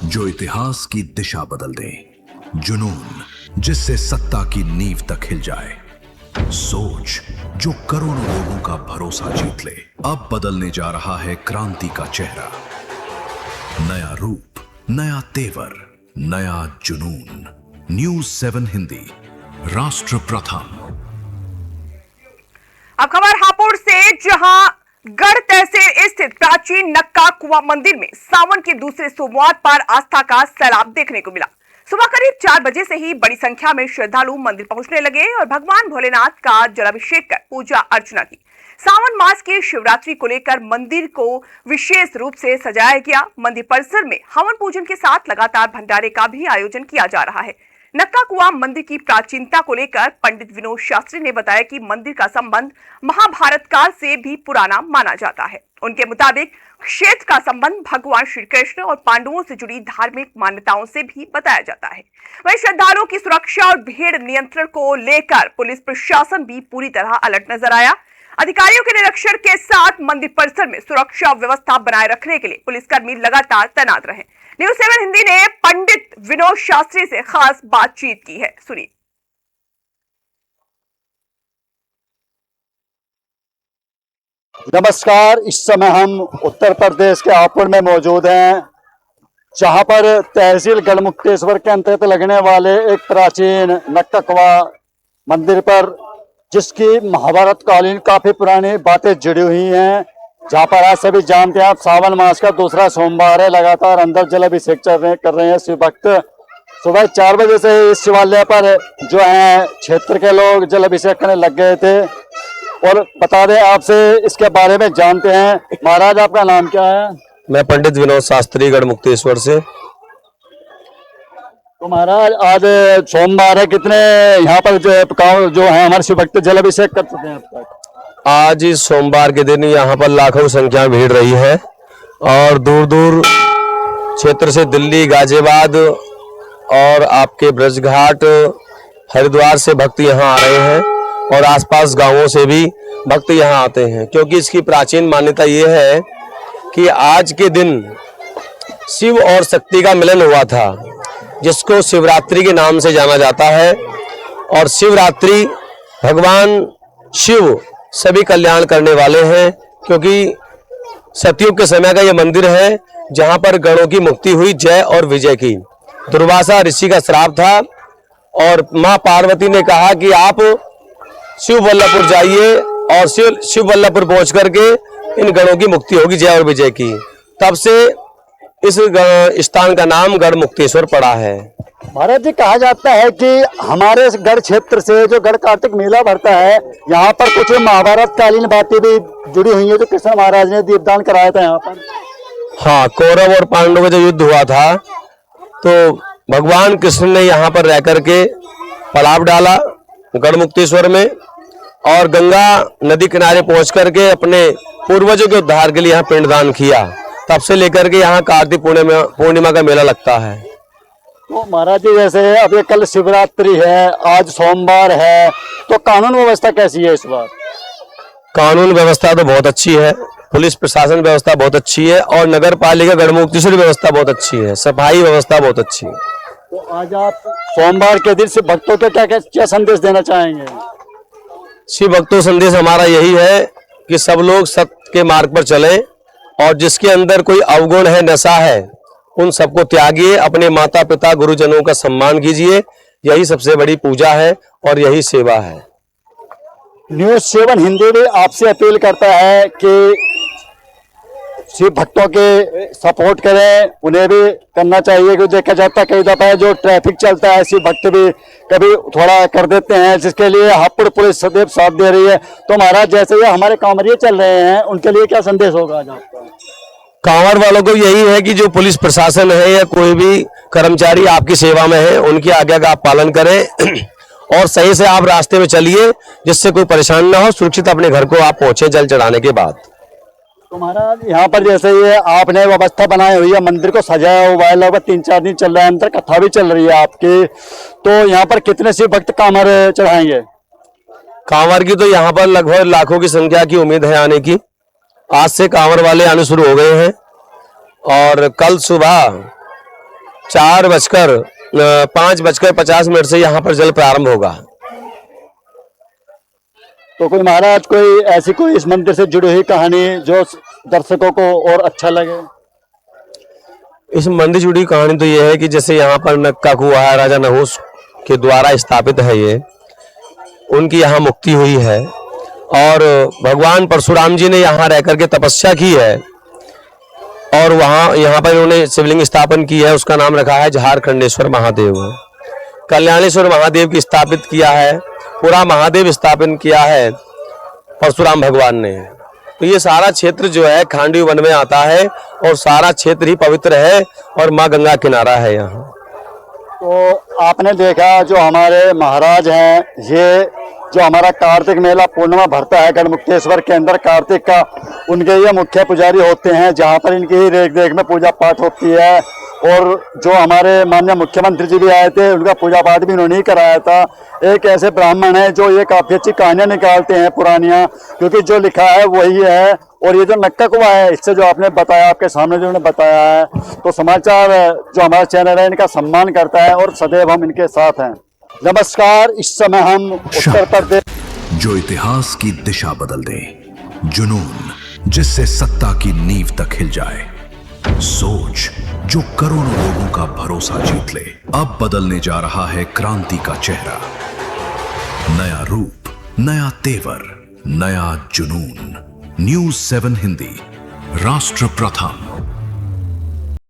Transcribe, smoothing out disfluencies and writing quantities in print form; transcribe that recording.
जो इतिहास की दिशा बदल दे, जुनून जिससे सत्ता की नींव तक हिल जाए, सोच जो करोड़ों लोगों का भरोसा जीत ले। अब बदलने जा रहा है क्रांति का चेहरा, नया रूप, नया तेवर, नया जुनून। न्यूज़ 7 हिंदी, राष्ट्र प्रथम। अब खबर हापुड़ से, जहां गढ़ तहसील स्थित प्राचीन नक्का कुआं मंदिर में सावन के दूसरे सोमवार पर आस्था का सैलाब देखने को मिला। सुबह करीब 4 बजे से ही बड़ी संख्या में श्रद्धालु मंदिर पहुंचने लगे और भगवान भोलेनाथ का जलाभिषेक कर पूजा अर्चना की। सावन मास की शिवरात्रि को लेकर मंदिर को विशेष रूप से सजाया गया। मंदिर परिसर में हवन पूजन के साथ लगातार भंडारे का भी आयोजन किया जा रहा है। नक्का कुआं मंदिर की प्राचीनता को लेकर पंडित विनोद शास्त्री ने बताया कि मंदिर का संबंध महाभारत काल से भी पुराना माना जाता है। उनके मुताबिक क्षेत्र का संबंध भगवान श्री कृष्ण और पांडवों से जुड़ी धार्मिक मान्यताओं से भी बताया जाता है। वहीं श्रद्धालुओं की सुरक्षा और भीड़ नियंत्रण को लेकर पुलिस प्रशासन भी पूरी तरह अलर्ट नजर आया। अधिकारियों के निरीक्षण के साथ मंदिर परिसर में सुरक्षा व्यवस्था बनाए रखने के लिए पुलिसकर्मी लगातार तैनात रहे। न्यूज़ 7 हिंदी ने पंडित विनोद शास्त्री से खास बातचीत की है, सुनिए। नमस्कार, इस समय हम उत्तर प्रदेश के हापुड़ में मौजूद हैं, जहां पर तहसील गढ़मुक्तेश्वर के अंतर्गत लगने वाले एक प्राचीन नक्का कुआं मंदिर पर, जिसकी महाभारत कालीन काफी पुरानी बातें जुड़ी हुई हैं, जहां पर आज सभी जानते हैं आप सावन मास का दूसरा सोमवार है। लगातार अंदर जलाभिषेक कर रहे हैं शिव भक्त। सुबह 4 बजे से इस शिवालय पर जो है क्षेत्र के लोग जलाभिषेक करने लग गए थे। और बता दें आपसे इसके बारे में जानते हैं। महाराज, आपका नाम क्या है? मैं पंडित विनोद शास्त्री गढ़मुक्तेश्वर से। तो महाराज, आज सोमवार है, कितने यहाँ पर जो है हमारे शिव भक्त जलाभिषेक कर चुके हैं अब तक? आज इस सोमवार के दिन यहाँ पर लाखों संख्या में भीड़ रही है और दूर दूर क्षेत्र से दिल्ली, गाजियाबाद और आपके ब्रजघाट, हरिद्वार से भक्त यहाँ आ रहे हैं और आसपास गांवों से भी भक्त यहाँ आते हैं, क्योंकि इसकी प्राचीन मान्यता ये है कि आज के दिन शिव और शक्ति का मिलन हुआ था, जिसको शिवरात्रि के नाम से जाना जाता है। और शिवरात्रि भगवान शिव सभी कल्याण करने वाले हैं, क्योंकि सतयुग के समय का ये मंदिर है जहां पर गणों की मुक्ति हुई, जय और विजय की। दुर्वासा ऋषि का श्राप था और मां पार्वती ने कहा कि आप शिववल्लभपुर जाइए और शिववल्लभपुर पहुंच करके इन गणों की मुक्ति होगी, जय और विजय की। तब से इस स्थान का नाम गढ़मुक्तेश्वर पड़ा है। महाराज जी, कहा जाता है कि हमारे गढ़ क्षेत्र से जो गढ़ कार्तिक मेला भरता है, यहाँ पर कुछ महाभारत कालीन बातें भी जुड़ी हुई है, जो कृष्ण महाराज ने दीपदान कराया था यहाँ पर। हाँ, कौरव और पांडवों का जो युद्ध हुआ था, तो भगवान कृष्ण ने यहाँ पर रह करके पड़ाव डाला गढ़मुक्तेश्वर में और गंगा नदी किनारे पहुंच करके अपने पूर्वजों के उद्धार के लिए यहाँ पिंडदान किया। तब से लेकर के यहाँ कार्तिक पूर्णिमा का मेला लगता है। तो महाराज जी, जैसे अब ये कल शिवरात्रि है, आज सोमवार है, तो कानून व्यवस्था कैसी है इस बार? कानून व्यवस्था तो बहुत अच्छी है, पुलिस प्रशासन व्यवस्था बहुत अच्छी है और नगर पालिका गढ़मुक्तेश्वर व्यवस्था बहुत अच्छी है, सफाई व्यवस्था बहुत अच्छी है। तो आज आप सोमवार के दिन से भक्तों को क्या संदेश देना चाहेंगे? शिव भक्तों संदेश हमारा यही है कि सब लोग सत्य के मार्ग पर चलें और जिसके अंदर कोई अवगुण है, नशा है, उन सबको त्यागिए, अपने माता पिता गुरुजनों का सम्मान कीजिए। यही सबसे बड़ी पूजा है और यही सेवा है। न्यूज़ 7 हिंदी भी आपसे अपील करता है कि शिव भक्तों के सपोर्ट करें, उन्हें भी करना चाहिए। कि देखा जाता है कई दफा जो ट्रैफिक चलता है, शिव भक्त भी कभी थोड़ा कर देते हैं, जिसके लिए हापुड़ पुलिस सदैव साथ दे रही है। तो महाराज, जैसे ये हमारे कांवरिये चल रहे हैं, उनके लिए क्या संदेश होगा आज आपका? कांवर वालों को यही है कि जो पुलिस प्रशासन है या कोई भी कर्मचारी आपकी सेवा में है, उनकी आज्ञा का आप पालन करें और सही से आप रास्ते में चलिए, जिससे कोई परेशानी ना हो, सुरक्षित अपने घर को आप पहुंचे जल चढ़ाने के बाद। तो महाराज, यहाँ पर जैसे ये आपने व्यवस्था बनाई हुई है, मंदिर को सजाया हुआ है, लगभग 3-4 दिन चल रहा है, अंदर कथा भी चल रही है आपकी, तो यहाँ पर कितने शिव भक्त कांवर चढ़ाएंगे? कांवर की तो यहाँ पर लगभग लाखों की संख्या की उम्मीद है आने की। आज से कांवर वाले आने शुरू हो गए हैं और कल सुबह 5:50 से यहाँ पर जल प्रारंभ होगा। तो कोई महाराज कोई ऐसी कोई इस मंदिर से जुड़ी हुई कहानी जो दर्शकों को और अच्छा लगे? इस मंदिर से जुड़ी कहानी तो ये है कि जैसे यहाँ पर नक्का कुआ है, राजा नहुस के द्वारा स्थापित है ये, उनकी यहाँ मुक्ति हुई है और भगवान परशुराम जी ने यहाँ रह करके तपस्या की है और यहाँ पर इन्होंने शिवलिंग स्थापन की है। उसका नाम रखा है झारखंडेश्वर महादेव। कल्याणेश्वर महादेव की स्थापित किया है, पूरा महादेव स्थापन किया है परशुराम भगवान ने। तो ये सारा क्षेत्र जो है खांडवी वन में आता है और सारा क्षेत्र ही पवित्र है और माँ गंगा किनारा है यहाँ। तो आपने देखा जो हमारे महाराज हैं, ये जो हमारा कार्तिक मेला पूर्णिमा भरता है गढ़मुक्तेश्वर के अंदर कार्तिक का, उनके ये मुख्य पुजारी होते हैं, जहाँ पर इनकी ही रेख देख में पूजा पाठ होती है। और जो हमारे माननीय मुख्यमंत्री जी भी आए थे, उनका पूजा पाठ भी उन्होंने ही कराया था। एक ऐसे ब्राह्मण है जो ये काफी अच्छी कहानियां निकालते हैं पुरानियां, क्योंकि जो लिखा है वही है। और ये जो नक्का कुआ है, इससे जो आपने बताया, आपके सामने जो उन्होंने बताया है, तो समाचार जो हमारा चैनल है इनका सम्मान करता है और सदैव हम इनके साथ हैं। नमस्कार, इस समय हम उत्तर प्रदेश जो इतिहास की दिशा बदल दे, जुनून जिससे सत्ता की नींव तक हिल जाए, सोच जो करोड़ों लोगों का भरोसा जीत ले। अब बदलने जा रहा है क्रांति का चेहरा, नया रूप, नया तेवर, नया जुनून। न्यूज़ 7 हिंदी, राष्ट्र प्रथम।